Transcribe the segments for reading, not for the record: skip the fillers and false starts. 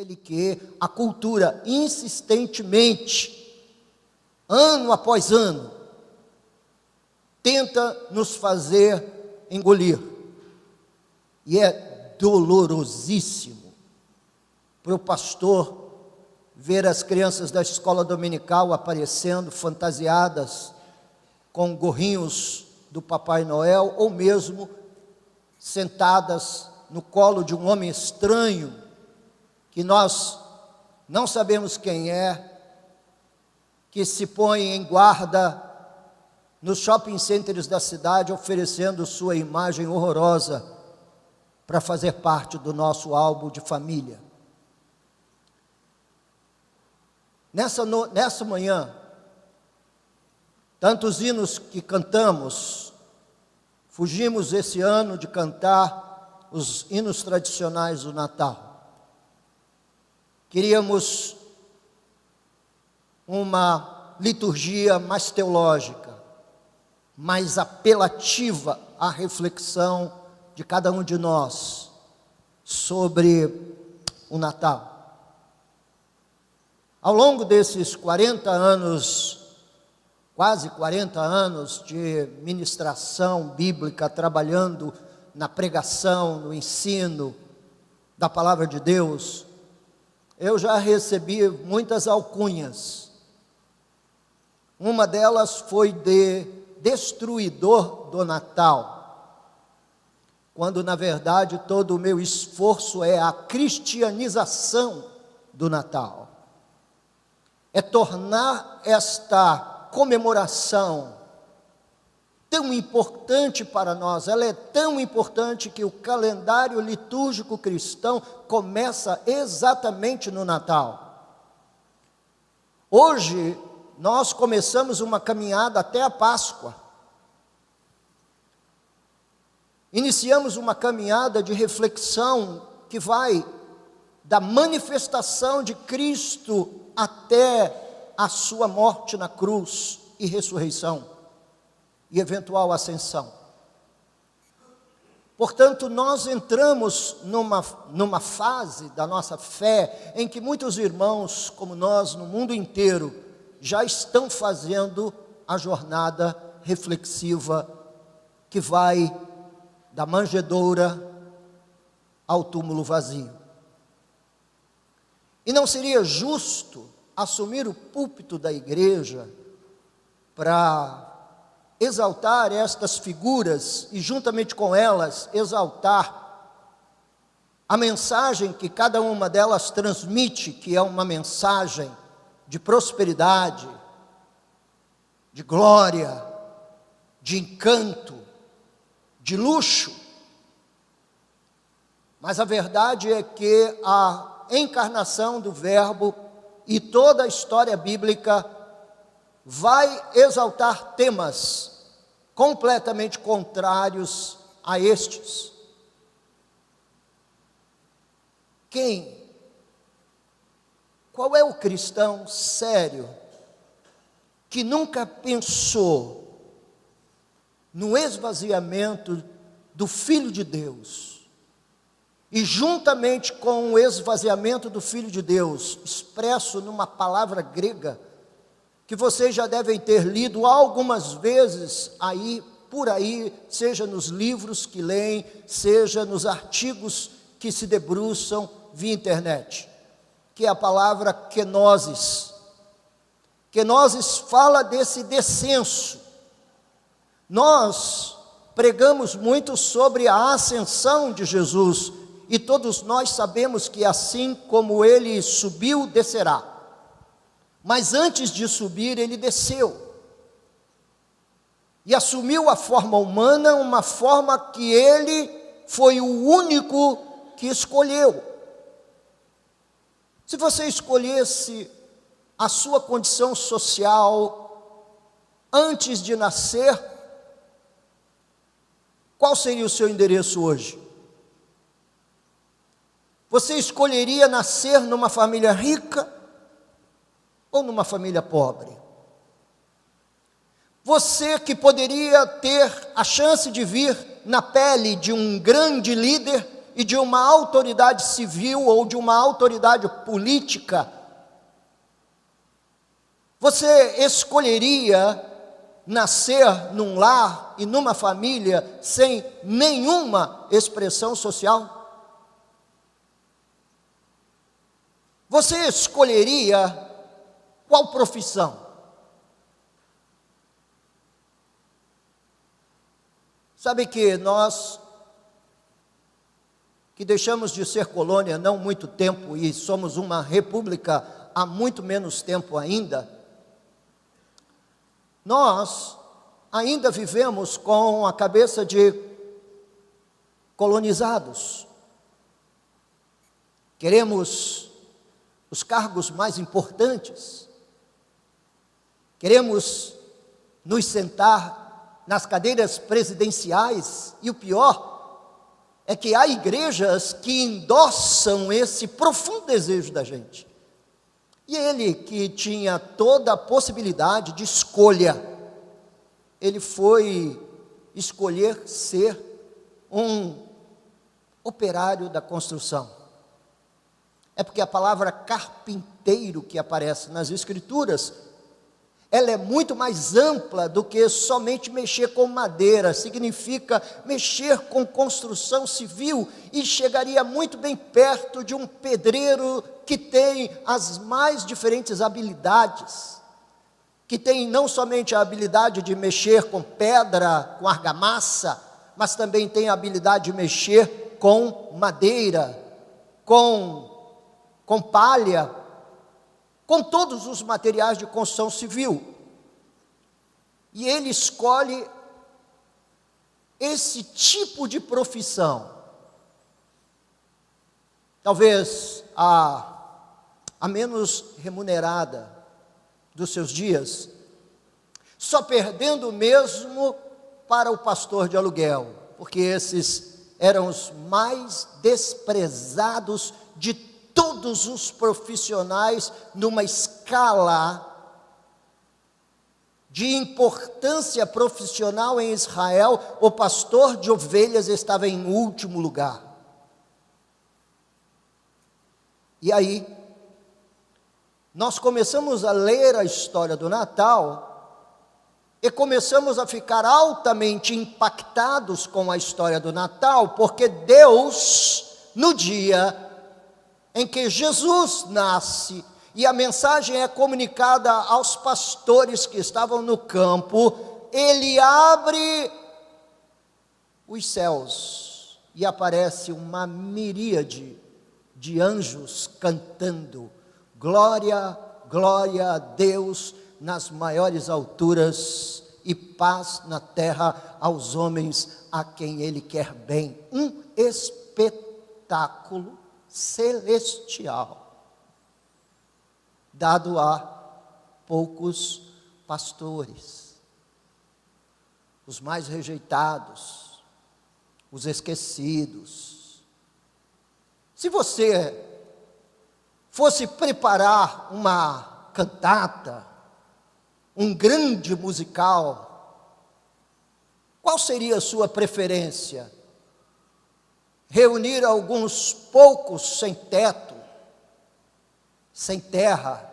Ele que a cultura insistentemente, ano após ano, tenta nos fazer engolir. E é dolorosíssimo para o pastor ver as crianças da escola dominical aparecendo fantasiadas com gorrinhos do Papai Noel, ou mesmo sentadas no colo de um homem estranho, que nós não sabemos quem é, que se põe em guarda nos shopping centers da cidade, oferecendo sua imagem horrorosa para fazer parte do nosso álbum de família. Nessa manhã, tantos hinos que cantamos, fugimos esse ano de cantar os hinos tradicionais do Natal. Queríamos uma liturgia mais teológica, mais apelativa à reflexão de cada um de nós sobre o Natal. Ao longo desses 40 anos, quase 40 anos de ministração bíblica, trabalhando na pregação, no ensino da palavra de Deus, eu já recebi muitas alcunhas. Uma delas foi de destruidor do Natal, quando na verdade todo o meu esforço é a cristianização do Natal. É tornar esta comemoração tão importante para nós. Ela é tão importante que o calendário litúrgico cristão começa exatamente no Natal. Hoje nós começamos uma caminhada até a Páscoa. Iniciamos uma caminhada de reflexão que vai da manifestação de Cristo até a sua morte na cruz e ressurreição e eventual ascensão. Portanto, nós entramos numa fase da nossa fé em que muitos irmãos, como nós, no mundo inteiro, já estão fazendo a jornada reflexiva que vai da manjedoura ao túmulo vazio. E não seria justo assumir o púlpito da igreja para exaltar estas figuras e juntamente com elas exaltar a mensagem que cada uma delas transmite, que é uma mensagem de prosperidade, de glória, de encanto, de luxo. Mas a verdade é que a encarnação do Verbo e toda a história bíblica vai exaltar temas completamente contrários a estes. Qual é o cristão sério que nunca pensou no esvaziamento do Filho de Deus? E juntamente com o esvaziamento do Filho de Deus, expresso numa palavra grega, que vocês já devem ter lido algumas vezes por aí, seja nos livros que leem, seja nos artigos que se debruçam via internet, que é a palavra kenosis. Kenosis fala desse descenso. Nós pregamos muito sobre a ascensão de Jesus, e todos nós sabemos que assim como ele subiu, descerá. Mas antes de subir, ele desceu e assumiu a forma humana, uma forma que ele foi o único que escolheu. Se você escolhesse a sua condição social antes de nascer, qual seria o seu endereço hoje? Você escolheria nascer numa família rica ou numa família pobre? Você que poderia ter a chance de vir na pele de um grande líder, e de uma autoridade civil ou de uma autoridade política, você escolheria nascer num lar e numa família sem nenhuma expressão social? Você escolheria qual profissão? Sabe que nós, que deixamos de ser colônia não muito tempo e somos uma república há muito menos tempo ainda, nós ainda vivemos com a cabeça de colonizados. Queremos os cargos mais importantes, queremos nos sentar nas cadeiras presidenciais, e o pior é que há igrejas que endossam esse profundo desejo da gente. E ele, que tinha toda a possibilidade de escolha, ele foi escolher ser um operário da construção. É porque a palavra carpinteiro que aparece nas Escrituras, ela é muito mais ampla do que somente mexer com madeira, significa mexer com construção civil, e chegaria muito bem perto de um pedreiro que tem as mais diferentes habilidades, que tem não somente a habilidade de mexer com pedra, com argamassa, mas também tem a habilidade de mexer com madeira, com palha, com todos os materiais de construção civil. E ele escolhe esse tipo de profissão. Talvez a menos remunerada dos seus dias, só perdendo mesmo para o pastor de aluguel, porque esses eram os mais desprezados de todos os profissionais numa escala de importância profissional em Israel. O pastor de ovelhas estava em último lugar. E aí, nós começamos a ler a história do Natal e começamos a ficar altamente impactados com a história do Natal, porque Deus, no dia em que Jesus nasce, e a mensagem é comunicada aos pastores que estavam no campo, ele abre os céus e aparece uma miríade de anjos cantando: glória, glória a Deus nas maiores alturas e paz na terra aos homens a quem ele quer bem. Um espetáculo celestial, dado a poucos pastores, os mais rejeitados, os esquecidos. Se você fosse preparar uma cantata, um grande musical, qual seria a sua preferência? Reunir alguns poucos sem teto, sem terra,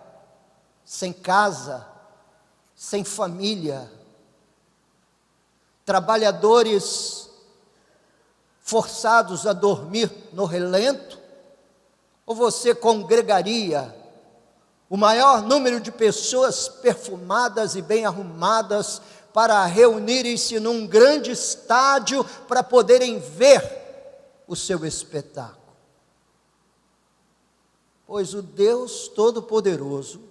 sem casa, sem família, trabalhadores forçados a dormir no relento? Ou você congregaria o maior número de pessoas perfumadas e bem arrumadas para reunirem-se num grande estádio para poderem ver o seu espetáculo? Pois o Deus Todo-Poderoso,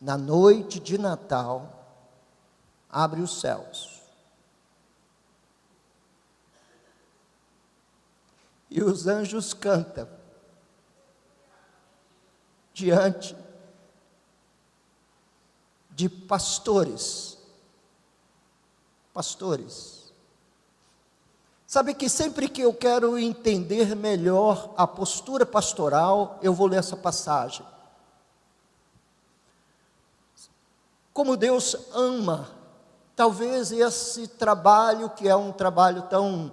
na noite de Natal, abre os céus. E os anjos cantam diante de pastores. Sabe que sempre que eu quero entender melhor a postura pastoral, eu vou ler essa passagem. Como Deus ama, talvez esse trabalho, que é um trabalho tão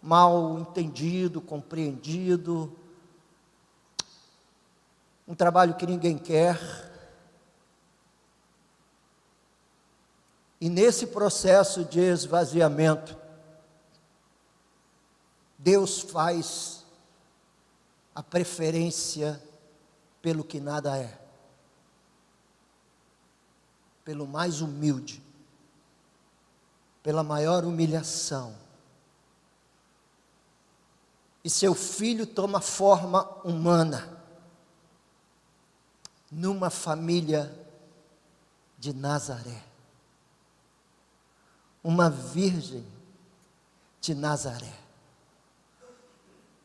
mal entendido, compreendido, um trabalho que ninguém quer. E nesse processo de esvaziamento, Deus faz a preferência pelo que nada é, pelo mais humilde, pela maior humilhação. E seu filho toma forma humana, numa família de Nazaré, uma virgem de Nazaré.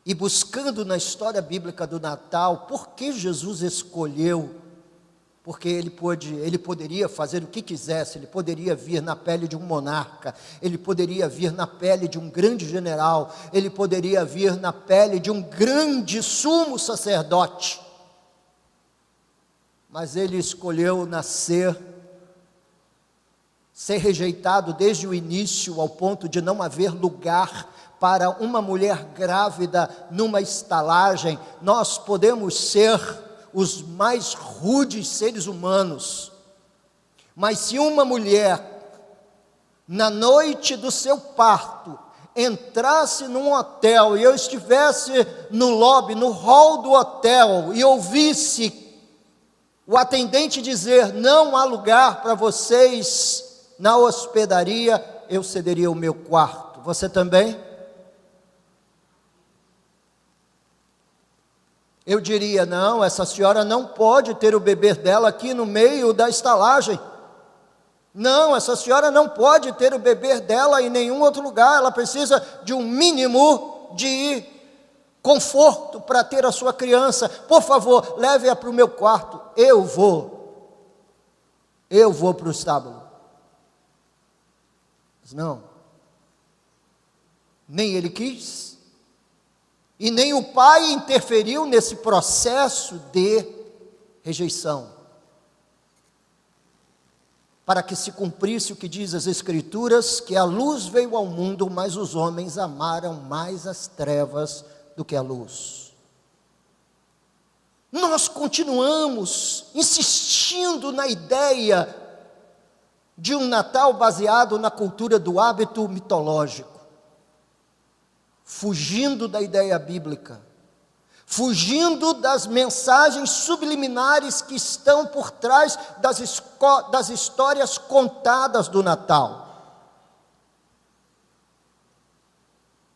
E buscando na história bíblica do Natal, por que Jesus escolheu? Porque ele poderia fazer o que quisesse, ele poderia vir na pele de um monarca, ele poderia vir na pele de um grande general, ele poderia vir na pele de um grande sumo sacerdote. Mas ele escolheu nascer, ser rejeitado desde o início, ao ponto de não haver lugar para uma mulher grávida numa estalagem. Nós podemos ser os mais rudes seres humanos, mas se uma mulher, na noite do seu parto, entrasse num hotel e eu estivesse no lobby, no hall do hotel, e ouvisse o atendente dizer: não há lugar para vocês na hospedaria, eu cederia o meu quarto. Você também? Eu diria: não, essa senhora não pode ter o bebê dela aqui no meio da estalagem. Não, essa senhora não pode ter o bebê dela em nenhum outro lugar. Ela precisa de um mínimo de conforto para ter a sua criança. Por favor, leve-a para o meu quarto. Eu vou para o estábulo. Mas não, nem ele quis, e nem o pai interferiu nesse processo de rejeição, para que se cumprisse o que diz as Escrituras, que a luz veio ao mundo, mas os homens amaram mais as trevas do que a luz. Nós continuamos insistindo na ideia de um Natal baseado na cultura do hábito mitológico, fugindo da ideia bíblica, fugindo das mensagens subliminares que estão por trás das histórias contadas do Natal.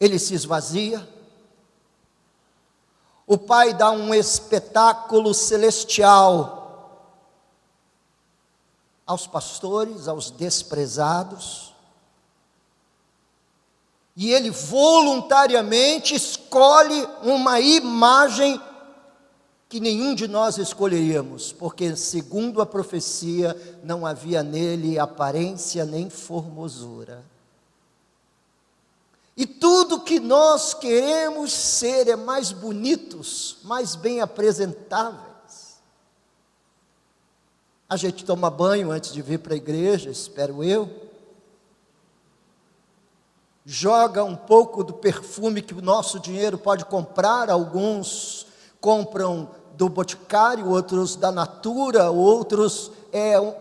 Ele se esvazia, o Pai dá um espetáculo celestial aos pastores, aos desprezados, e ele voluntariamente escolhe uma imagem que nenhum de nós escolheríamos, porque segundo a profecia não havia nele aparência nem formosura. E tudo que nós queremos ser é mais bonitos, mais bem apresentáveis. A gente toma banho antes de vir para a igreja, espero eu. Joga um pouco do perfume que o nosso dinheiro pode comprar. Alguns compram do Boticário, outros da Natura, outros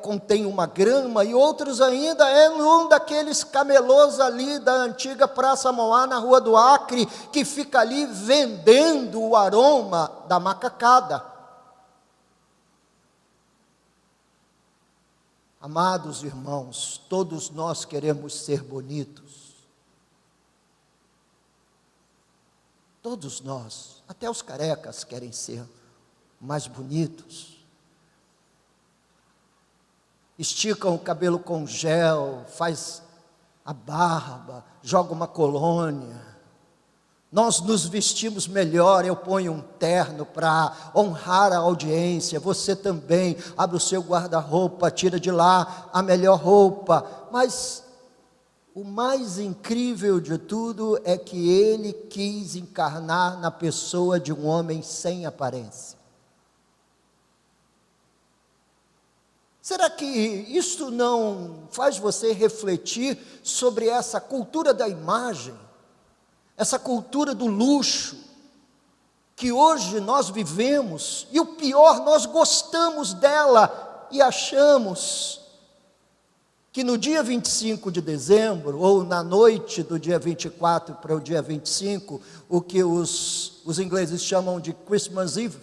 contém uma grama, e outros ainda num daqueles camelôs ali da antiga Praça Mauá, na Rua do Acre, que fica ali vendendo o aroma da macacada. Amados irmãos, todos nós queremos ser bonitos. Todos nós, até os carecas querem ser mais bonitos. Esticam o cabelo com gel, faz a barba, joga uma colônia. Nós nos vestimos melhor, eu ponho um terno para honrar a audiência, você também, abre o seu guarda-roupa, tira de lá a melhor roupa. Mas o mais incrível de tudo é que ele quis encarnar na pessoa de um homem sem aparência. Será que isso não faz você refletir sobre essa cultura da imagem? essa cultura do luxo, que hoje nós vivemos, e o pior, nós gostamos dela e achamos que no dia 25 de dezembro, ou na noite do dia 24 para o dia 25, o que os ingleses chamam de Christmas Eve,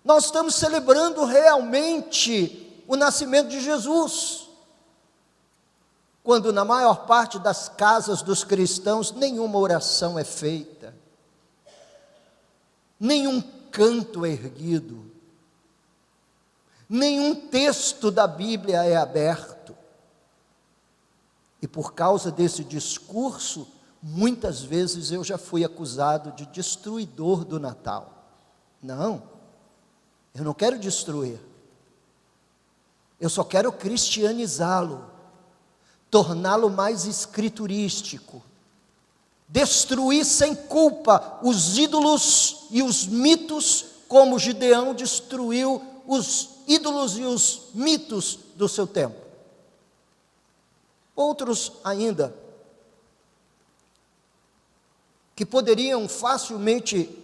nós estamos celebrando realmente o nascimento de Jesus, quando na maior parte das casas dos cristãos nenhuma oração é feita, nenhum canto é erguido, nenhum texto da Bíblia é aberto. E por causa desse discurso, muitas vezes eu já fui acusado de destruidor do Natal. Não, eu não quero destruir, eu só quero cristianizá-lo, torná-lo mais escriturístico, destruir sem culpa os ídolos e os mitos, como Gideão destruiu os ídolos e os mitos do seu tempo. Outros ainda, que poderiam facilmente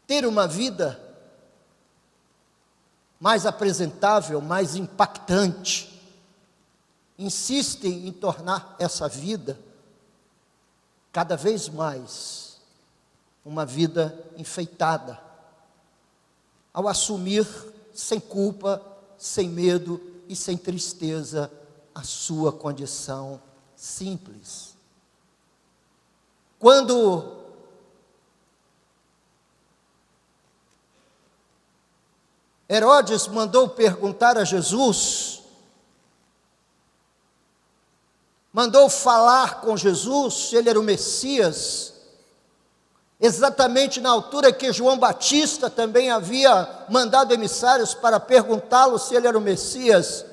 ter uma vida mais apresentável, mais impactante, insistem em tornar essa vida cada vez mais uma vida enfeitada, ao assumir sem culpa, sem medo e sem tristeza a sua condição simples. Quando Herodes mandou perguntar a Jesus, mandou falar com Jesus se ele era o Messias, exatamente na altura que João Batista também havia mandado emissários para perguntá-lo se ele era o Messias,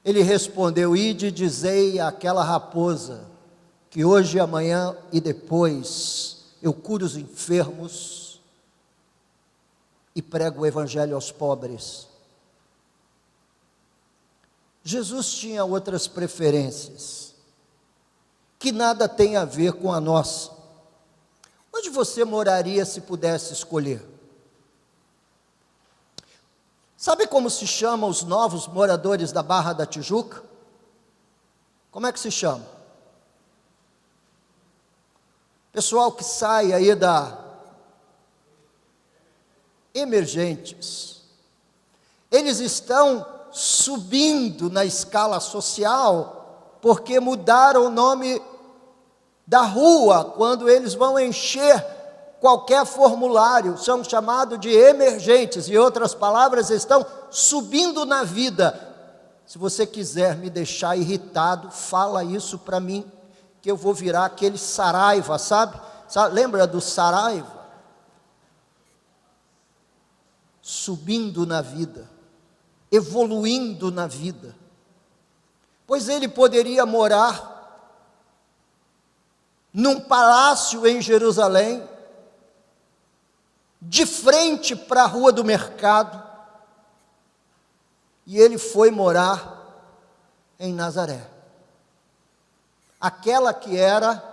ele respondeu: ide e dizei àquela raposa, que hoje, amanhã e depois eu curo os enfermos e prego o evangelho aos pobres. Jesus tinha outras preferências, que nada tem a ver com a nossa. Onde você moraria se pudesse escolher? Sabe como se chamam os novos moradores da Barra da Tijuca? Como é que se chama? Pessoal que sai aí da Emergentes. Eles estão subindo na escala social, porque mudaram o nome da rua, quando eles vão encher qualquer formulário, são chamados de emergentes, em outras palavras, estão subindo na vida. Se você quiser me deixar irritado, fala isso para mim, que eu vou virar aquele Saraiva, sabe? Lembra do Saraiva? Subindo na vida, evoluindo na vida, pois ele poderia morar num palácio em Jerusalém, de frente para a rua do mercado, e ele foi morar em Nazaré, aquela que era,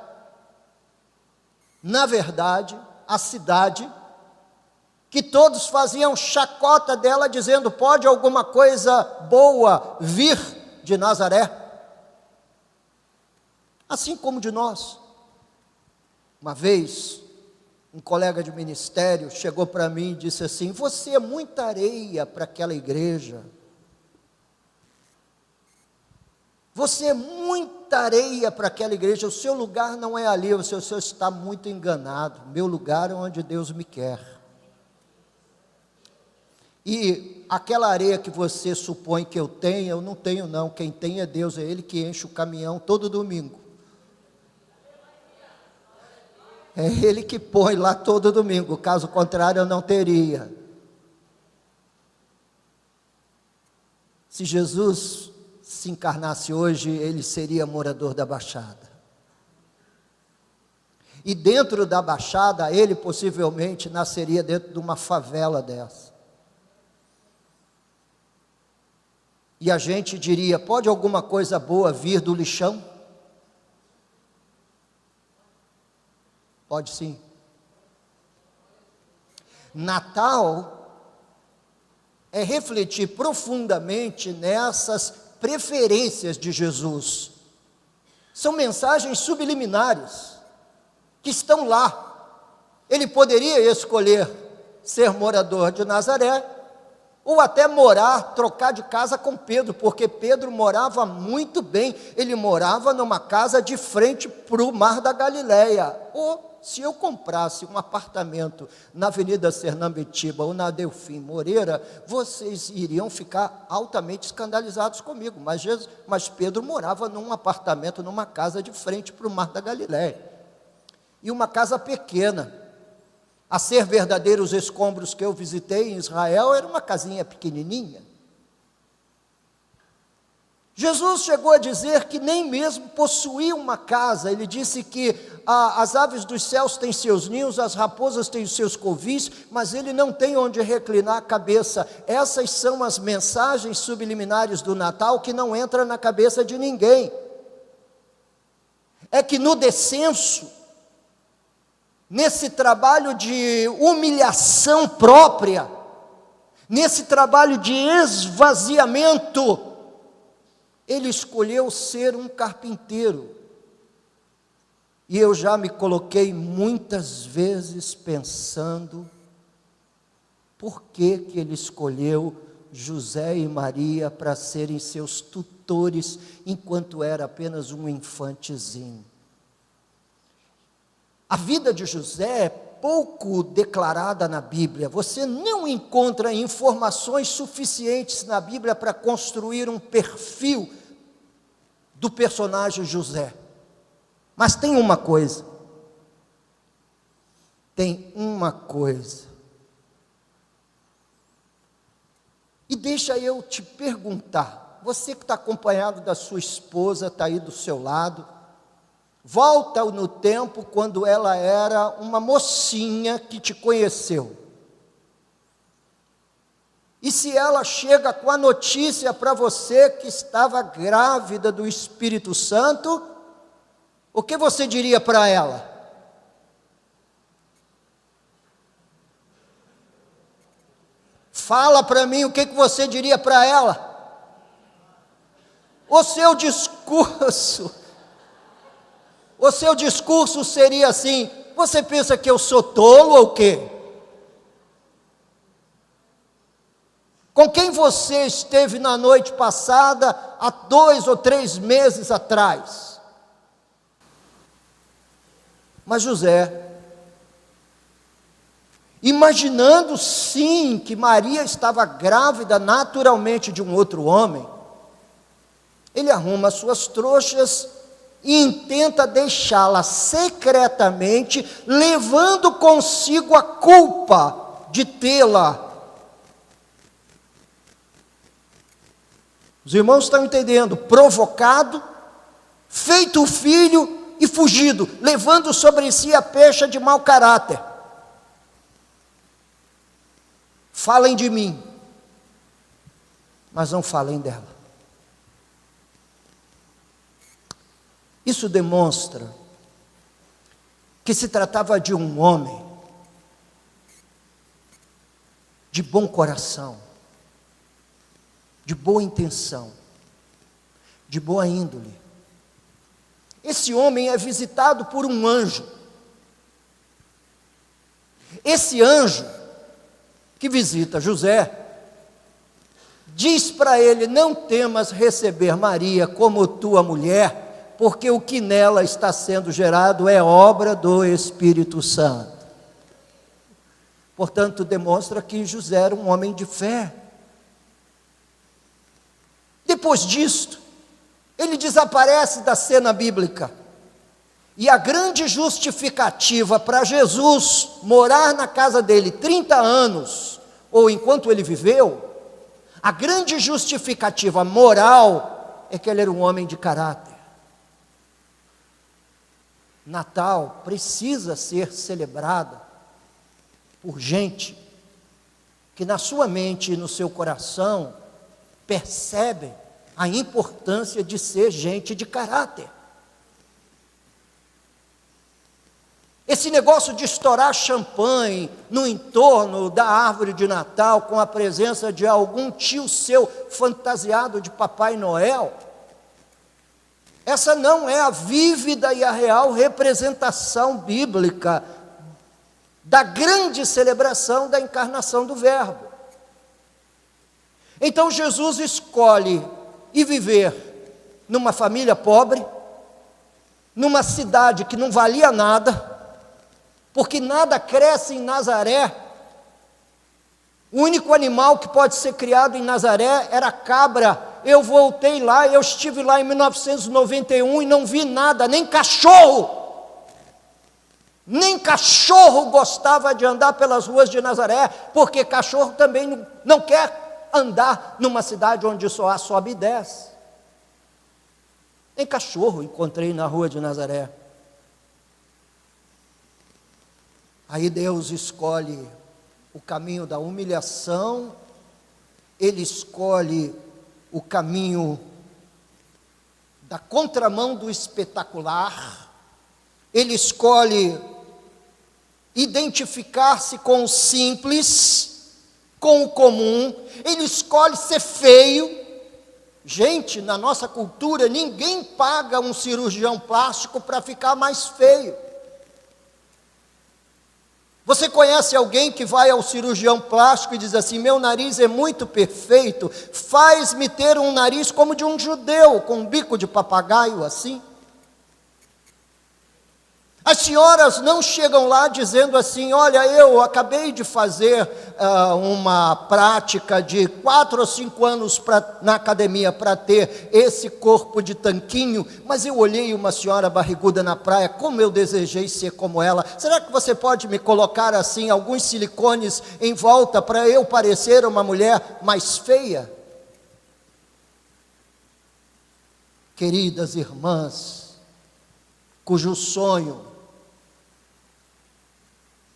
na verdade, a cidade que todos faziam chacota dela, dizendo: pode alguma coisa boa vir de Nazaré? Assim como de nós. Uma vez, um colega de ministério chegou para mim e disse assim: você é muita areia para aquela igreja, você é muita areia para aquela igreja, o seu lugar não é ali, o senhor está muito enganado, meu lugar é onde Deus me quer. E aquela areia que você supõe que eu tenho, eu não tenho não, quem tem é Deus, é Ele que enche o caminhão todo domingo. É Ele que põe lá todo domingo, caso contrário eu não teria. Se Jesus se encarnasse hoje, Ele seria morador da Baixada. E dentro da Baixada, Ele possivelmente nasceria dentro de uma favela dessa. E a gente diria: pode alguma coisa boa vir do lixão? Pode sim. Natal é refletir profundamente nessas preferências de Jesus. São mensagens subliminares que estão lá. Ele poderia escolher ser morador de Nazaré, ou até trocar de casa com Pedro, porque Pedro morava muito bem, ele morava numa casa de frente para o Mar da Galileia. Ou, se eu comprasse um apartamento na Avenida Sernambetiba ou na Delfim Moreira, vocês iriam ficar altamente escandalizados comigo, mas Pedro morava num apartamento, numa casa de frente para o Mar da Galileia, e uma casa pequena. A ser verdadeiros escombros que eu visitei em Israel, era uma casinha pequenininha. Jesus chegou a dizer que nem mesmo possuía uma casa. Ele disse que as aves dos céus têm seus ninhos, as raposas têm os seus covis, mas ele não tem onde reclinar a cabeça. Essas são as mensagens subliminares do Natal que não entram na cabeça de ninguém. É que no descenso, nesse trabalho de humilhação própria, nesse trabalho de esvaziamento, ele escolheu ser um carpinteiro. E eu já me coloquei muitas vezes pensando, por que ele escolheu José e Maria para serem seus tutores, enquanto era apenas um infantezinho? A vida de José é pouco declarada na Bíblia. Você não encontra informações suficientes na Bíblia para construir um perfil do personagem José. Mas tem uma coisa. E deixa eu te perguntar, você que está acompanhado da sua esposa, está aí do seu lado, volta no tempo quando ela era uma mocinha que te conheceu. E se ela chega com a notícia para você que estava grávida do Espírito Santo, o que você diria para ela? Fala para mim o que você diria para ela. O seu discurso seria assim: você pensa que eu sou tolo ou o quê? Com quem você esteve na noite passada, há 2 ou 3 meses atrás? Mas José, imaginando sim que Maria estava grávida naturalmente de um outro homem, ele arruma as suas trouxas e intenta deixá-la secretamente, levando consigo a culpa de tê-la. Os irmãos estão entendendo? Provocado, feito filho e fugido, levando sobre si a pecha de mau caráter. Falem de mim, mas não falem dela. Isso demonstra que se tratava de um homem de bom coração, de boa intenção, de boa índole. Esse homem é visitado por um anjo. Esse anjo que visita José diz para ele: não temas receber Maria como tua mulher, porque o que nela está sendo gerado é obra do Espírito Santo. Portanto, demonstra que José era um homem de fé. Depois disto, ele desaparece da cena bíblica. E a grande justificativa para Jesus morar na casa dele 30 anos, ou enquanto ele viveu, a grande justificativa moral é que ele era um homem de caráter. Natal precisa ser celebrada por gente que na sua mente e no seu coração percebem a importância de ser gente de caráter. Esse negócio de estourar champanhe no entorno da árvore de Natal, com a presença de algum tio seu fantasiado de Papai Noel, essa não é a vívida e a real representação bíblica da grande celebração da encarnação do Verbo. Então Jesus escolhe ir viver numa família pobre, numa cidade que não valia nada, porque nada cresce em Nazaré. O único animal que pode ser criado em Nazaré era a cabra. Eu voltei lá, eu estive lá em 1991 e não vi nada, nem cachorro. Nem cachorro gostava de andar pelas ruas de Nazaré, porque cachorro também não quer andar numa cidade onde só há sobe e desce. Nem cachorro encontrei na rua de Nazaré. Aí Deus escolhe o caminho da humilhação, Ele escolhe o caminho da contramão do espetacular, Ele escolhe identificar-se com o simples, com o comum, Ele escolhe ser feio. Gente, na nossa cultura, ninguém paga um cirurgião plástico para ficar mais feio. Você conhece alguém que vai ao cirurgião plástico e diz assim: meu nariz é muito perfeito, faz-me ter um nariz como de um judeu, com um bico de papagaio assim? As senhoras não chegam lá dizendo assim: olha, eu acabei de fazer uma prática de 4 ou 5 anos na academia para ter esse corpo de tanquinho, mas eu olhei uma senhora barriguda na praia, como eu desejei ser como ela. Será que você pode me colocar assim alguns silicones em volta para eu parecer uma mulher mais feia? Queridas irmãs, cujo sonho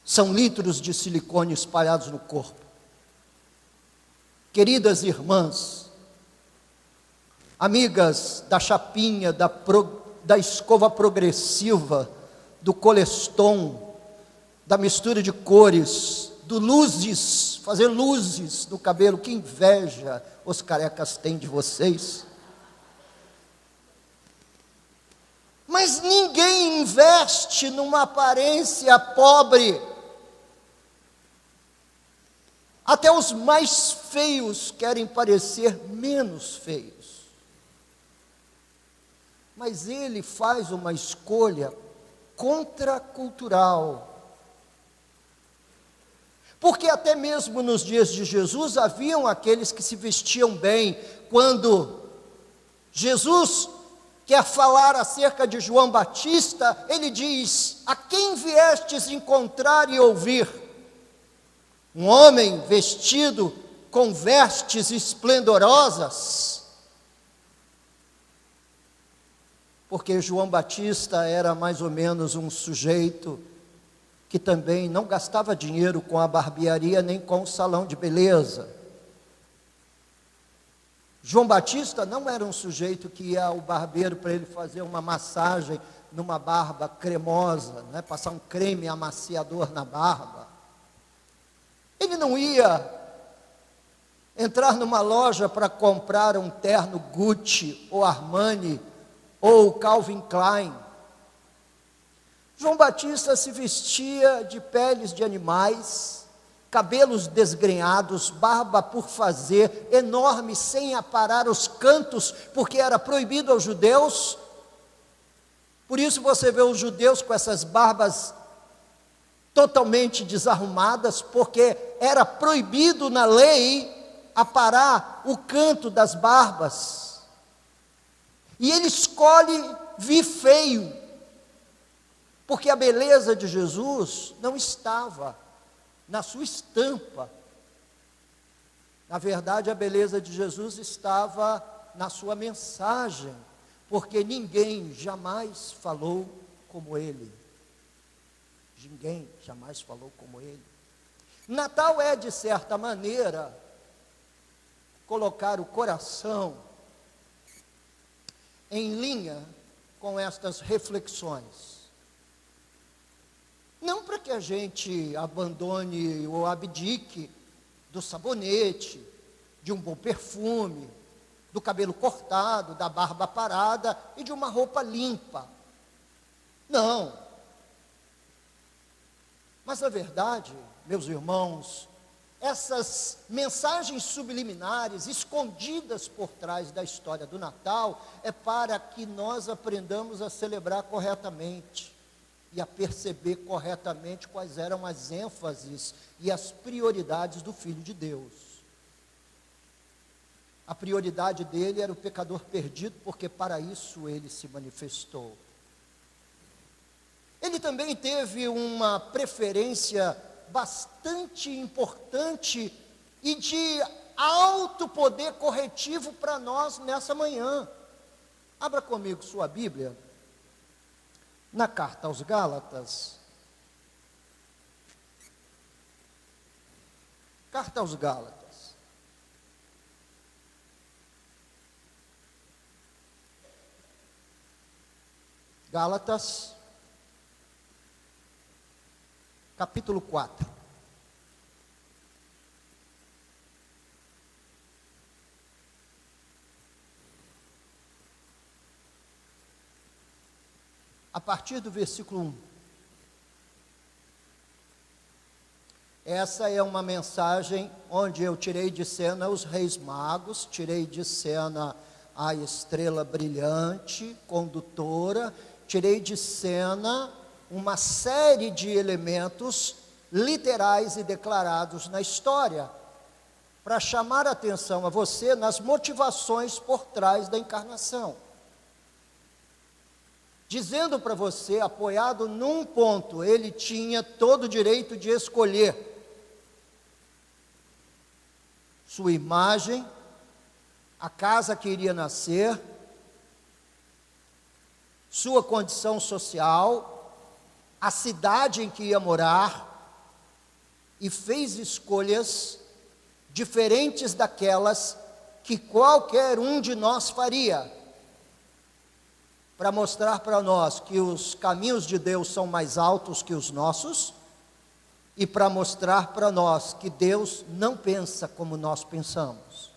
são litros de silicone espalhados no corpo. Queridas irmãs, amigas da chapinha, da escova progressiva, do Coleston, da mistura de cores, do luzes, fazer luzes no cabelo, que inveja os carecas têm de vocês. Mas ninguém investe numa aparência pobre. Até os mais feios querem parecer menos feios. Mas ele faz uma escolha contracultural. Porque até mesmo nos dias de Jesus haviam aqueles que se vestiam bem. Quando Jesus quer falar acerca de João Batista, ele diz: a quem viestes encontrar e ouvir? Um homem vestido com vestes esplendorosas? Porque João Batista era mais ou menos um sujeito que também não gastava dinheiro com a barbearia nem com o salão de beleza. João Batista não era um sujeito que ia ao barbeiro para ele fazer uma massagem numa barba cremosa, né, passar um creme amaciador na barba. Ele não ia entrar numa loja para comprar um terno Gucci ou Armani ou Calvin Klein. João Batista se vestia de peles de animais, cabelos desgrenhados, barba por fazer, enorme, sem aparar os cantos, porque era proibido aos judeus. Por isso você vê os judeus com essas barbas totalmente desarrumadas, porque era proibido na lei aparar o canto das barbas. E ele escolhe vir feio, porque a beleza de Jesus não estava na sua estampa. Na verdade, a beleza de Jesus estava na sua mensagem, porque ninguém jamais falou como ele. Ninguém jamais falou como ele. Natal é, de certa maneira, colocar o coração em linha com estas reflexões. Não para que a gente abandone ou abdique do sabonete, de um bom perfume, do cabelo cortado, da barba parada e de uma roupa limpa. Não. Mas a verdade, meus irmãos, essas mensagens subliminares, escondidas por trás da história do Natal, é para que nós aprendamos a celebrar corretamente e a perceber corretamente quais eram as ênfases e as prioridades do Filho de Deus. A prioridade dele era o pecador perdido, porque para isso ele se manifestou. Ele também teve uma preferência bastante importante e de alto poder corretivo para nós nessa manhã. Abra comigo sua Bíblia, na carta aos Gálatas. Carta aos Gálatas. Gálatas, capítulo 4. A partir do versículo 1. Essa é uma mensagem onde eu tirei de cena os reis magos, tirei de cena a estrela brilhante, condutora, tirei de cena uma série de elementos literais e declarados na história, para chamar a atenção a você nas motivações por trás da encarnação. Dizendo para você, apoiado num ponto, ele tinha todo o direito de escolher sua imagem, a casa que iria nascer, sua condição social, a cidade em que ia morar, e fez escolhas diferentes daquelas que qualquer um de nós faria, para mostrar para nós que os caminhos de Deus são mais altos que os nossos, e para mostrar para nós que Deus não pensa como nós pensamos.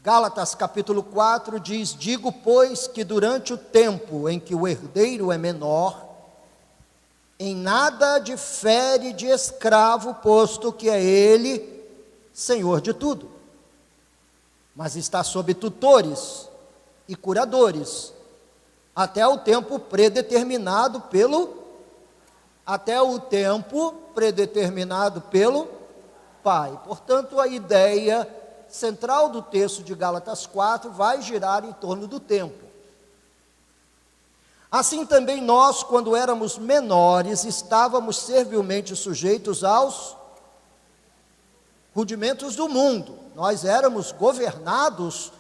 Gálatas capítulo 4 diz: digo, pois, que durante o tempo em que o herdeiro é menor, em nada difere de escravo, posto que é ele senhor de tudo, mas está sob tutores e curadores, até o tempo predeterminado pelo Pai. Portanto, a ideia central do texto de Gálatas 4 vai girar em torno do tempo. Assim também nós, quando éramos menores, estávamos servilmente sujeitos aos rudimentos do mundo. Nós éramos governados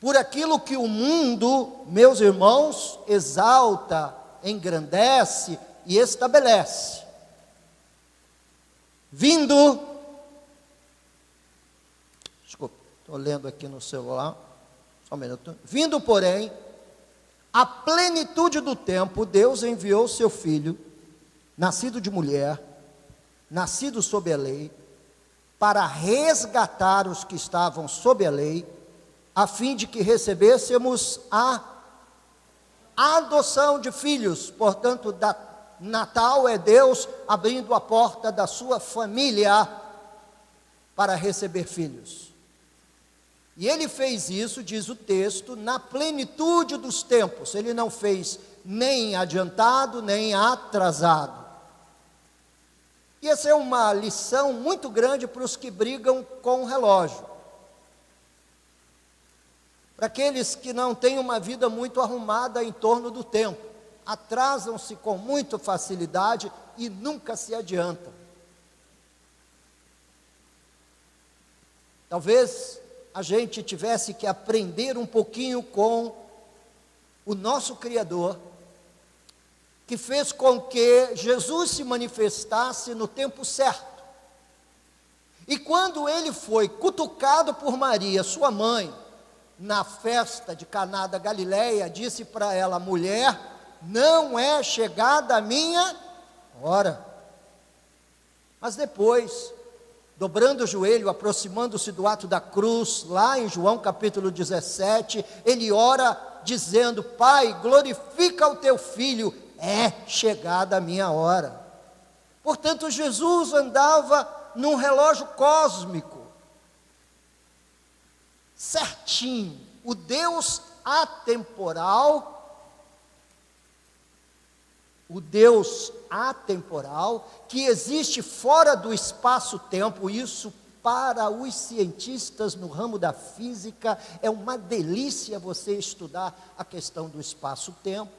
por aquilo que o mundo, meus irmãos, exalta, engrandece e estabelece. Estou lendo aqui no celular, só um minuto. Vindo, porém, a plenitude do tempo, Deus enviou seu Filho, nascido de mulher, nascido sob a lei, para resgatar os que estavam sob a lei, a fim de que recebêssemos a adoção de filhos. Portanto, Natal é Deus abrindo a porta da sua família para receber filhos. E ele fez isso, diz o texto, na plenitude dos tempos. Ele não fez nem adiantado, nem atrasado. E essa é uma lição muito grande para os que brigam com o relógio. Para aqueles que não têm uma vida muito arrumada em torno do tempo. Atrasam-se com muita facilidade e nunca se adiantam. Talvez a gente tivesse que aprender um pouquinho com o nosso Criador, que fez com que Jesus se manifestasse no tempo certo. E quando ele foi cutucado por Maria, sua mãe, na festa de Caná da Galileia, disse para ela: mulher, não é chegada a minha hora. Mas depois, dobrando o joelho, aproximando-se do ato da cruz, lá em João capítulo 17, ele ora dizendo: Pai, glorifica o teu filho, é chegada a minha hora. Portanto, Jesus andava num relógio cósmico, certinho, o Deus atemporal, que existe fora do espaço-tempo. Isso, para os cientistas no ramo da física, é uma delícia você estudar a questão do espaço-tempo,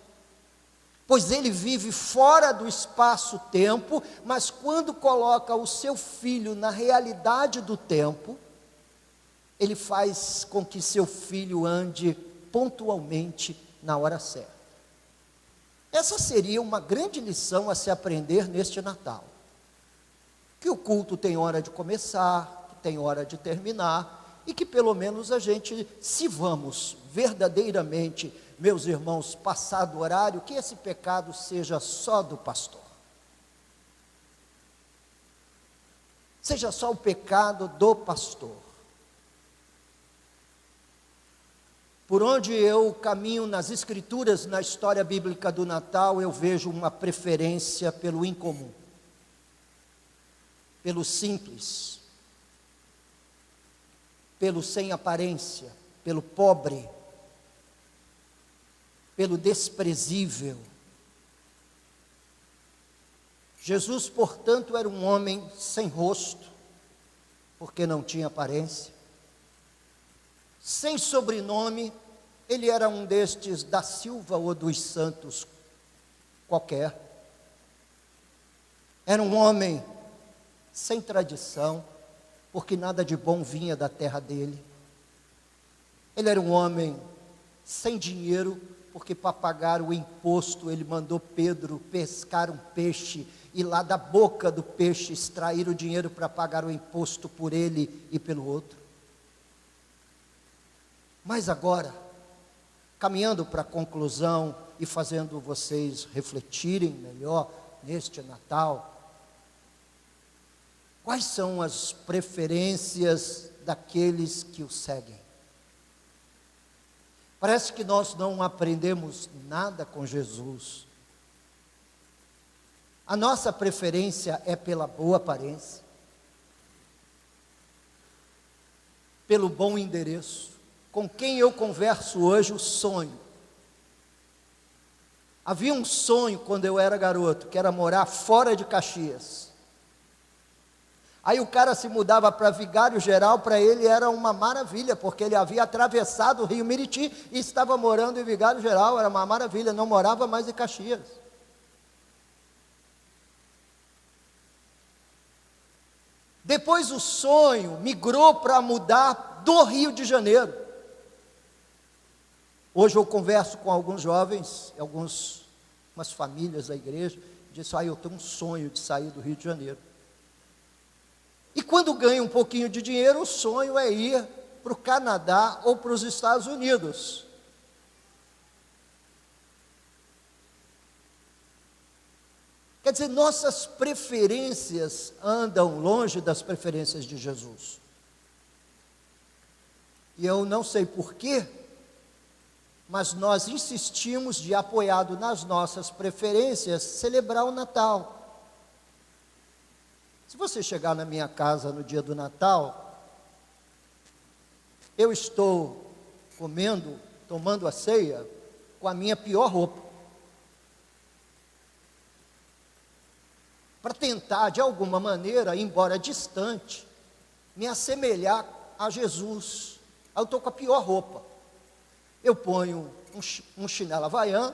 pois ele vive fora do espaço-tempo, mas quando coloca o seu filho na realidade do tempo, ele faz com que seu filho ande pontualmente na hora certa. Essa seria uma grande lição a se aprender neste Natal. Que o culto tem hora de começar, que tem hora de terminar, e que pelo menos a gente, se vamos verdadeiramente, meus irmãos, passar do horário, que esse pecado seja só do pastor. Seja só o pecado do pastor. Por onde eu caminho nas escrituras, na história bíblica do Natal, eu vejo uma preferência pelo incomum, pelo simples, pelo sem aparência, pelo pobre, pelo desprezível. Jesus, portanto, era um homem sem rosto, porque não tinha aparência, sem sobrenome. Ele era um destes da Silva ou dos Santos qualquer. Era um homem sem tradição, porque nada de bom vinha da terra dele. Ele era um homem sem dinheiro, porque para pagar o imposto ele mandou Pedro pescar um peixe e lá da boca do peixe extrair o dinheiro para pagar o imposto por ele e pelo outro. Mas agora, caminhando para a conclusão e fazendo vocês refletirem melhor neste Natal, quais são as preferências daqueles que o seguem? Parece que nós não aprendemos nada com Jesus. A nossa preferência é pela boa aparência, pelo bom endereço. Com quem eu converso hoje, o sonho. Havia um sonho quando eu era garoto, que era morar fora de Caxias. Aí o cara se mudava para Vigário Geral, para ele era uma maravilha, porque ele havia atravessado o Rio Miriti e estava morando em Vigário Geral, era uma maravilha, não morava mais em Caxias. Depois o sonho migrou para mudar do Rio de Janeiro. Hoje eu converso com alguns jovens, umas famílias da igreja, dizem: eu tenho um sonho de sair do Rio de Janeiro. E quando ganha um pouquinho de dinheiro, o sonho é ir para o Canadá ou para os Estados Unidos. Quer dizer, nossas preferências andam longe das preferências de Jesus. E eu não sei porquê, mas nós insistimos de, apoiado nas nossas preferências, celebrar o Natal. Se você chegar na minha casa no dia do Natal, eu estou comendo, tomando a ceia, com a minha pior roupa. Para tentar, de alguma maneira, embora distante, me assemelhar a Jesus. Aí eu estou com a pior roupa. Eu ponho um chinelo havaiano,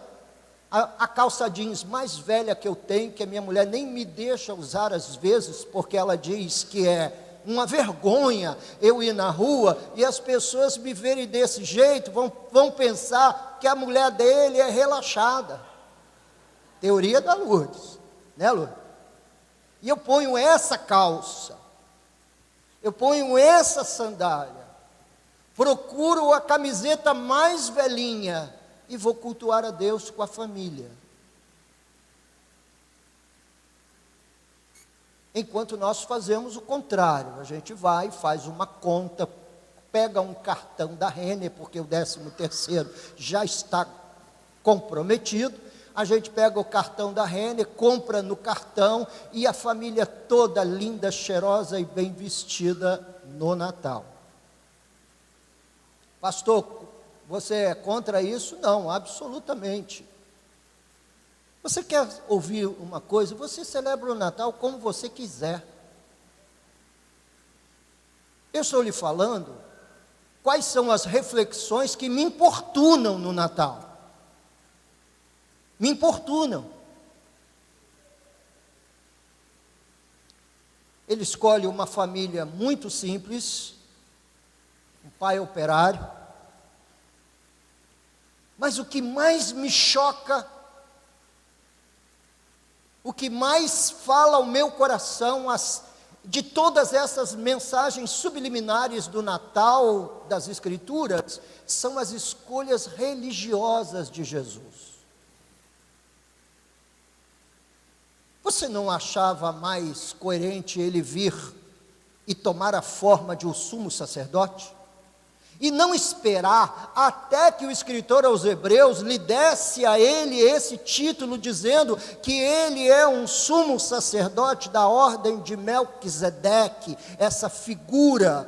a calça jeans mais velha que eu tenho, que a minha mulher nem me deixa usar às vezes, porque ela diz que é uma vergonha eu ir na rua e as pessoas me verem desse jeito, vão pensar que a mulher dele é relaxada. Teoria da Lourdes, né, Lourdes? E eu ponho essa calça, eu ponho essa sandália, procuro a camiseta mais velhinha, e vou cultuar a Deus com a família. Enquanto nós fazemos o contrário, a gente vai, faz uma conta, pega um cartão da Renner, porque o 13º já está comprometido, a gente pega o cartão da Renner, compra no cartão, e a família toda linda, cheirosa e bem vestida no Natal. Pastor, você é contra isso? Não, absolutamente. Você quer ouvir uma coisa? Você celebra o Natal como você quiser. Eu estou lhe falando quais são as reflexões que me importunam no Natal. Me importunam. Ele escolhe uma família muito simples, um pai operário, mas o que mais me choca, o que mais fala ao meu coração, de todas essas mensagens subliminares do Natal, das Escrituras, são as escolhas religiosas de Jesus. Você não achava mais coerente ele vir e tomar a forma de um sumo sacerdote? E não esperar até que o escritor aos Hebreus lhe desse a ele esse título, dizendo que ele é um sumo sacerdote da ordem de Melquisedeque, essa figura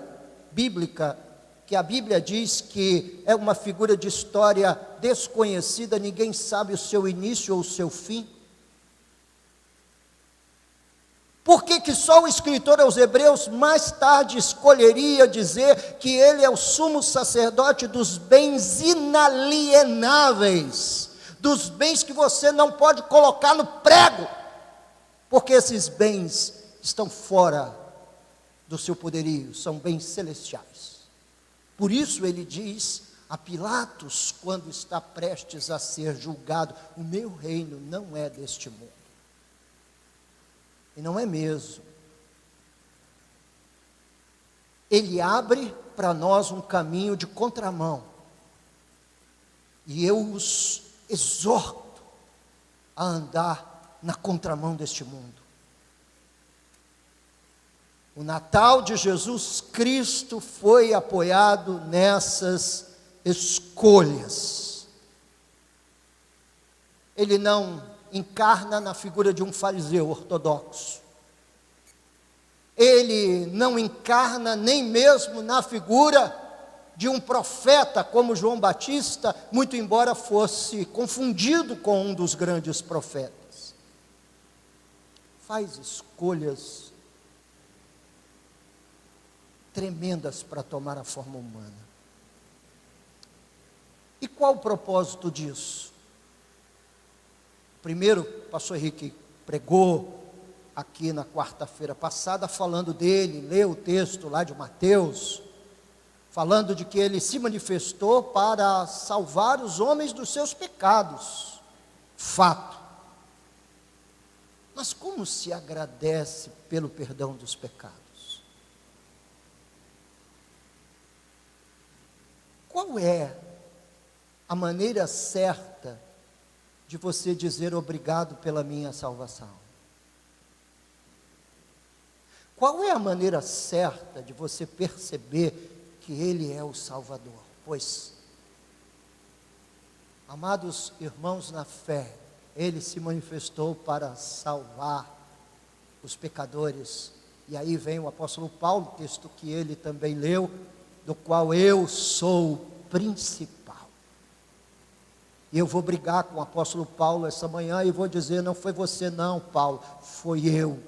bíblica, que a Bíblia diz que é uma figura de história desconhecida, ninguém sabe o seu início ou o seu fim. Por que só o escritor aos Hebreus mais tarde escolheria dizer que ele é o sumo sacerdote dos bens inalienáveis, dos bens que você não pode colocar no prego, porque esses bens estão fora do seu poderio, são bens celestiais. Por isso ele diz a Pilatos, quando está prestes a ser julgado: o meu reino não é deste mundo. E não é mesmo. Ele abre para nós um caminho de contramão. E eu os exorto a andar na contramão deste mundo. O Natal de Jesus Cristo foi apoiado nessas escolhas. Ele não encarna na figura de um fariseu ortodoxo. Ele não encarna nem mesmo na figura de um profeta como João Batista, muito embora fosse confundido com um dos grandes profetas. Faz escolhas tremendas para tomar a forma humana. E qual o propósito disso? Primeiro, o pastor Henrique pregou aqui na quarta-feira passada, falando dele, leu o texto lá de Mateus, falando de que ele se manifestou para salvar os homens dos seus pecados. Fato. Mas como se agradece pelo perdão dos pecados? Qual é a maneira certa de você dizer obrigado pela minha salvação? Qual é a maneira certa de você perceber que Ele é o Salvador? Pois, amados irmãos na fé, Ele se manifestou para salvar os pecadores. E aí vem o apóstolo Paulo, texto que ele também leu, do qual eu sou o principal. E eu vou brigar com o apóstolo Paulo essa manhã e vou dizer: não foi você não, Paulo, foi eu.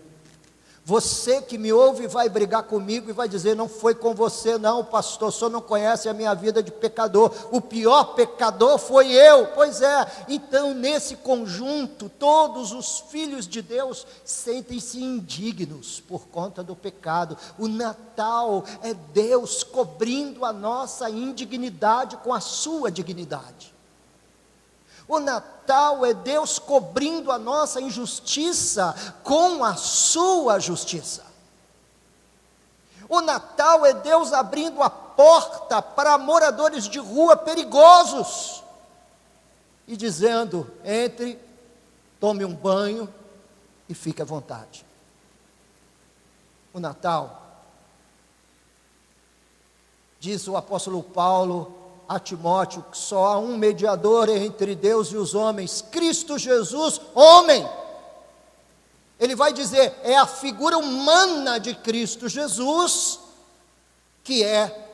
Você que me ouve vai brigar comigo e vai dizer: não foi com você não, pastor, o senhor não conhece a minha vida de pecador, o pior pecador foi eu. Pois é, então nesse conjunto, todos os filhos de Deus sentem-se indignos por conta do pecado. O Natal é Deus cobrindo a nossa indignidade com a sua dignidade. O Natal é Deus cobrindo a nossa injustiça com a sua justiça. O Natal é Deus abrindo a porta para moradores de rua perigosos. e dizendo: entre, tome um banho e fique à vontade. O Natal, diz o apóstolo Paulo a Timóteo, que só há um mediador entre Deus e os homens, Cristo Jesus, homem. Ele vai dizer, é a figura humana de Cristo Jesus, que é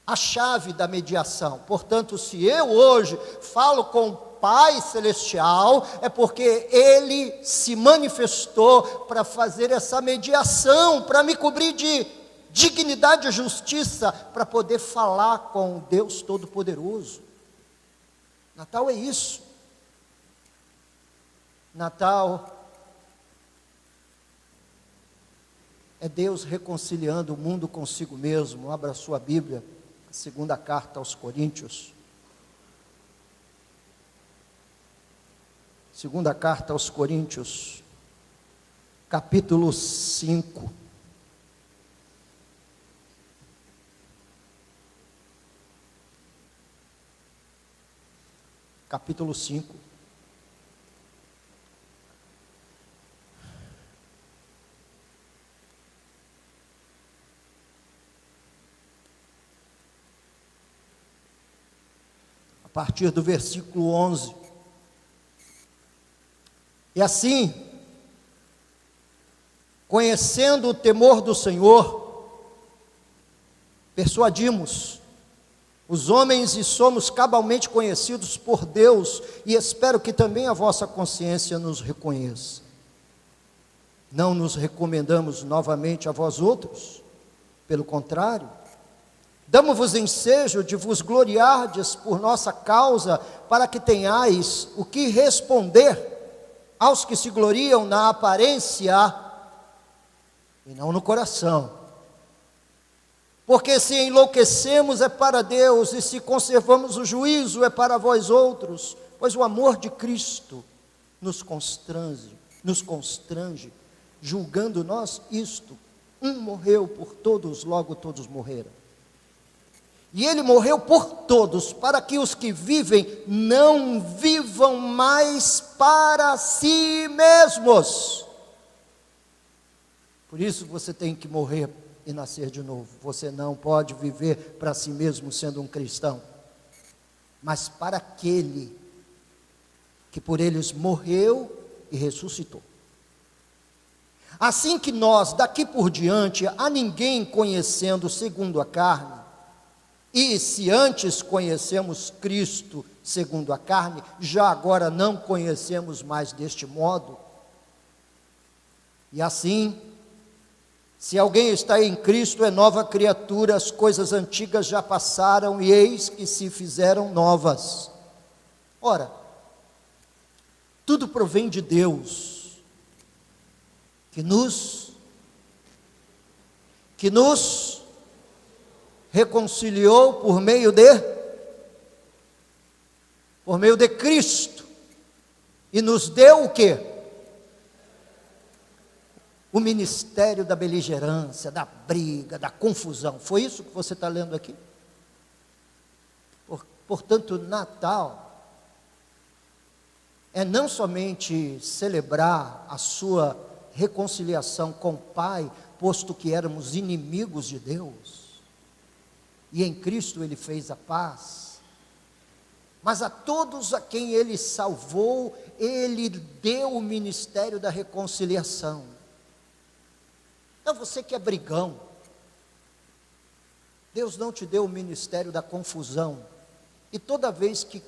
a chave da mediação. Portanto, se eu hoje falo com o Pai Celestial, é porque Ele se manifestou para fazer essa mediação, para me cobrir de dignidade e justiça, para poder falar com o Deus Todo-Poderoso. Natal é isso. Natal é Deus reconciliando o mundo consigo mesmo. Abra a sua Bíblia, a segunda carta aos Coríntios. Segunda carta aos Coríntios, capítulo 5. Capítulo 5. A partir do versículo 11. E assim, conhecendo o temor do Senhor, persuadimos os homens e somos cabalmente conhecidos por Deus, e espero que também a vossa consciência nos reconheça. Não nos recomendamos novamente a vós outros, pelo contrário, damos-vos ensejo de vos gloriardes por nossa causa, para que tenhais o que responder aos que se gloriam na aparência e não no coração. Porque se enlouquecemos é para Deus, e se conservamos o juízo é para vós outros, pois o amor de Cristo nos constrange, julgando nós isto: um morreu por todos, logo todos morreram. E ele morreu por todos, para que os que vivem não vivam mais para si mesmos. Por isso você tem que morrer e nascer de novo. Você não pode viver para si mesmo sendo um cristão, mas para aquele que por eles morreu e ressuscitou. Assim que nós, daqui por diante, a ninguém conhecendo segundo a carne, e se antes conhecemos Cristo segundo a carne, já agora não conhecemos mais deste modo. E assim, se alguém está em Cristo, é nova criatura, as coisas antigas já passaram e eis que se fizeram novas. Ora, tudo provém de Deus, que nos reconciliou por meio de Cristo, e nos deu o quê? O ministério da beligerância, da briga, da confusão. Foi isso que você está lendo aqui? Portanto, Natal é não somente celebrar a sua reconciliação com o Pai, posto que éramos inimigos de Deus, e em Cristo Ele fez a paz, mas a todos a quem Ele salvou, Ele deu o ministério da reconciliação. Então você que é brigão, Deus não te deu o ministério da confusão, e toda vez que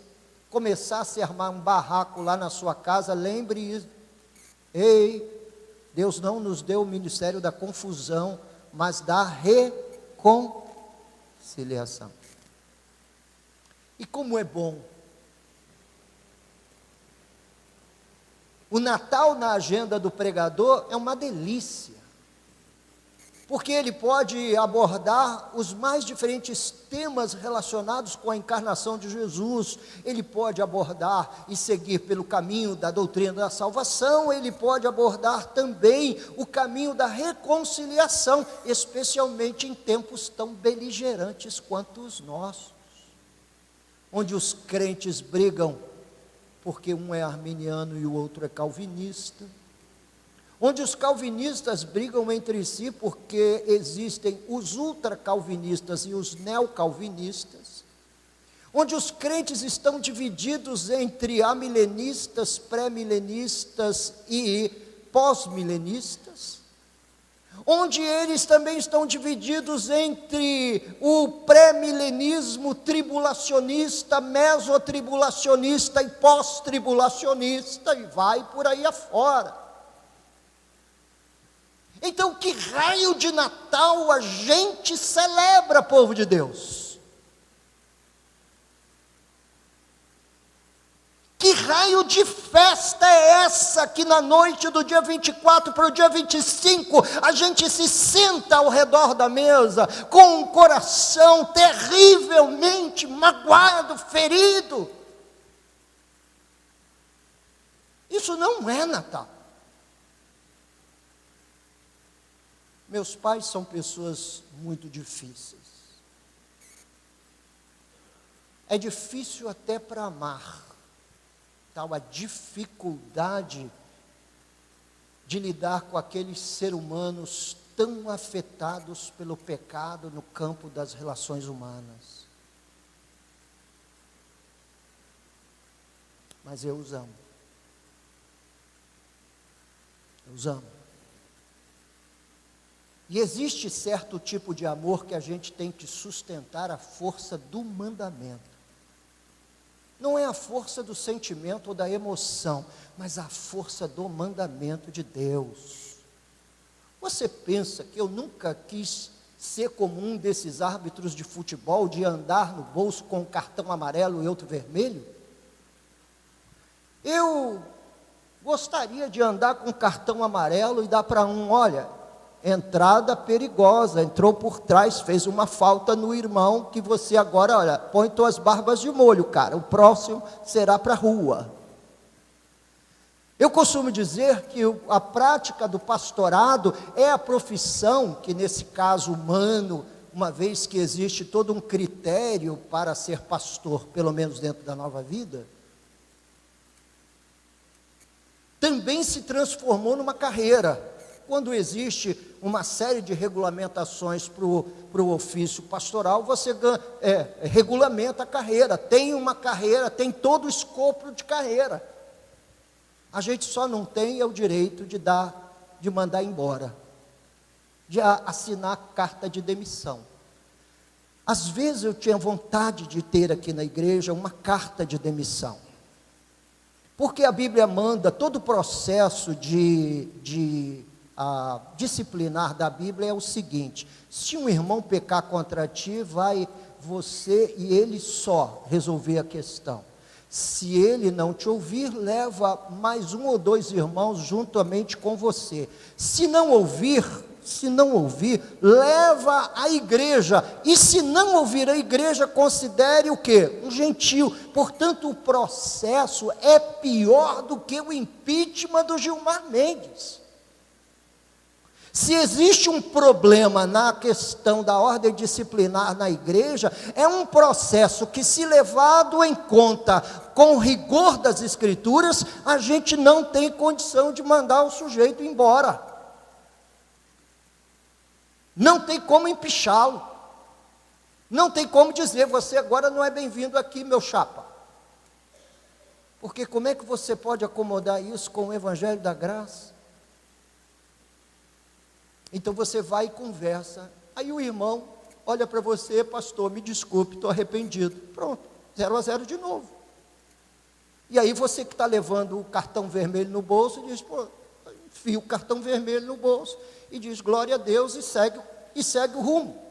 começar a se armar um barraco lá na sua casa, lembre, ei, Deus não nos deu o ministério da confusão, mas da reconciliação. E como é bom o Natal na agenda do pregador, é uma delícia, porque ele pode abordar os mais diferentes temas relacionados com a encarnação de Jesus. Ele pode abordar e seguir pelo caminho da doutrina da salvação, ele pode abordar também o caminho da reconciliação, especialmente em tempos tão beligerantes quanto os nossos. onde os crentes brigam porque um é arminiano e o outro é calvinista, onde os calvinistas brigam entre si porque existem os ultracalvinistas e os neocalvinistas, onde os crentes estão divididos entre amilenistas, pré-milenistas e pós-milenistas, onde eles também estão divididos entre o pré-milenismo tribulacionista, mesotribulacionista e pós-tribulacionista, e vai por aí afora. Então, que raio de Natal a gente celebra, povo de Deus? Que raio de festa é essa que na noite do dia 24 para o dia 25, a gente se senta ao redor da mesa com um coração terrivelmente magoado, ferido? Isso não é Natal. Meus pais são pessoas muito difíceis. É difícil até para amar. Tal a dificuldade de lidar com aqueles seres humanos tão afetados pelo pecado no campo das relações humanas. Mas eu os amo. Eu os amo. E existe certo tipo de amor que a gente tem que sustentar a força do mandamento. Não é a força do sentimento ou da emoção, mas a força do mandamento de Deus. Você pensa que eu nunca quis ser como um desses árbitros de futebol, de andar no bolso com um cartão amarelo e outro vermelho? Eu gostaria de andar com um cartão amarelo e dar para um, olha, entrada perigosa, entrou por trás, fez uma falta no irmão, que você agora, olha, põe tuas barbas de molho, cara, o próximo será para a rua. Eu costumo dizer que a prática do pastorado é a profissão, que nesse caso humano, uma vez que existe todo um critério para ser pastor, pelo menos dentro da Nova Vida, também se transformou numa carreira. Quando existe uma série de regulamentações para o ofício pastoral, você regulamenta a carreira, tem uma carreira, tem todo o escopo de carreira. A gente só não tem o direito de mandar embora, de assinar carta de demissão. Às vezes eu tinha vontade de ter aqui na igreja uma carta de demissão, porque a Bíblia manda todo o processo disciplinar da Bíblia é o seguinte: se um irmão pecar contra ti, vai você e ele só resolver a questão. Se ele não te ouvir, leva mais um ou dois irmãos juntamente com você. Se não ouvir, leva a igreja. E se não ouvir a igreja, considere o quê? Um gentio. Portanto, o processo é pior do que o impeachment do Gilmar Mendes. Se existe um problema na questão da ordem disciplinar na igreja, é um processo que, se levado em conta com rigor das Escrituras, a gente não tem condição de mandar o sujeito embora. Não tem como empichá-lo. Não tem como dizer, você agora não é bem-vindo aqui, meu chapa. Porque como é que você pode acomodar isso com o Evangelho da Graça? Então você vai e conversa, aí o irmão olha para você, pastor, me desculpe, estou arrependido. Pronto, 0-0 de novo. E aí você que está levando o cartão vermelho no bolso, diz, enfia o cartão vermelho no bolso, e diz, glória a Deus, e segue o rumo.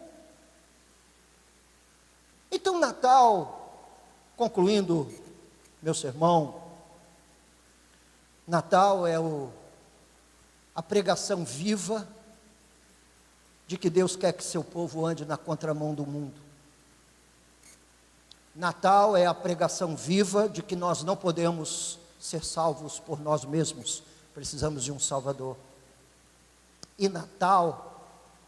Então Natal, concluindo meu sermão, Natal é a pregação viva de que Deus quer que seu povo ande na contramão do mundo. Natal é a pregação viva de que nós não podemos ser salvos por nós mesmos, precisamos de um Salvador. E Natal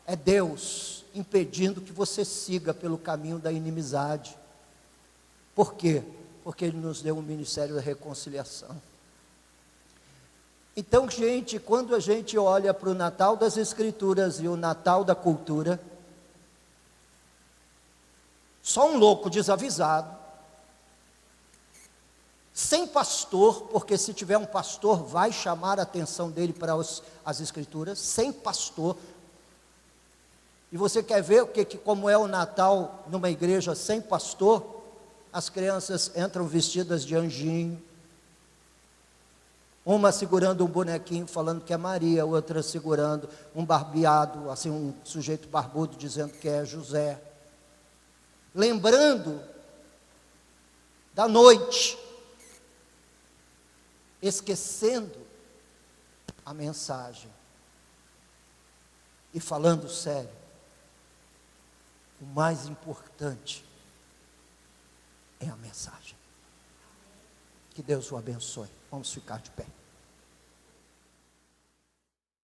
é Deus impedindo que você siga pelo caminho da inimizade. Por quê? Porque Ele nos deu um ministério da reconciliação. Então, gente, quando a gente olha para o Natal das Escrituras e o Natal da cultura, só um louco desavisado, sem pastor, porque se tiver um pastor vai chamar a atenção dele para as Escrituras, sem pastor. E você quer ver como é o Natal numa igreja sem pastor? As crianças entram vestidas de anjinho, uma segurando um bonequinho falando que é Maria, outra segurando um barbeado, assim, um sujeito barbudo dizendo que é José. Lembrando da noite, esquecendo a mensagem e falando sério. O mais importante é a mensagem. Que Deus o abençoe. Vamos ficar de pé.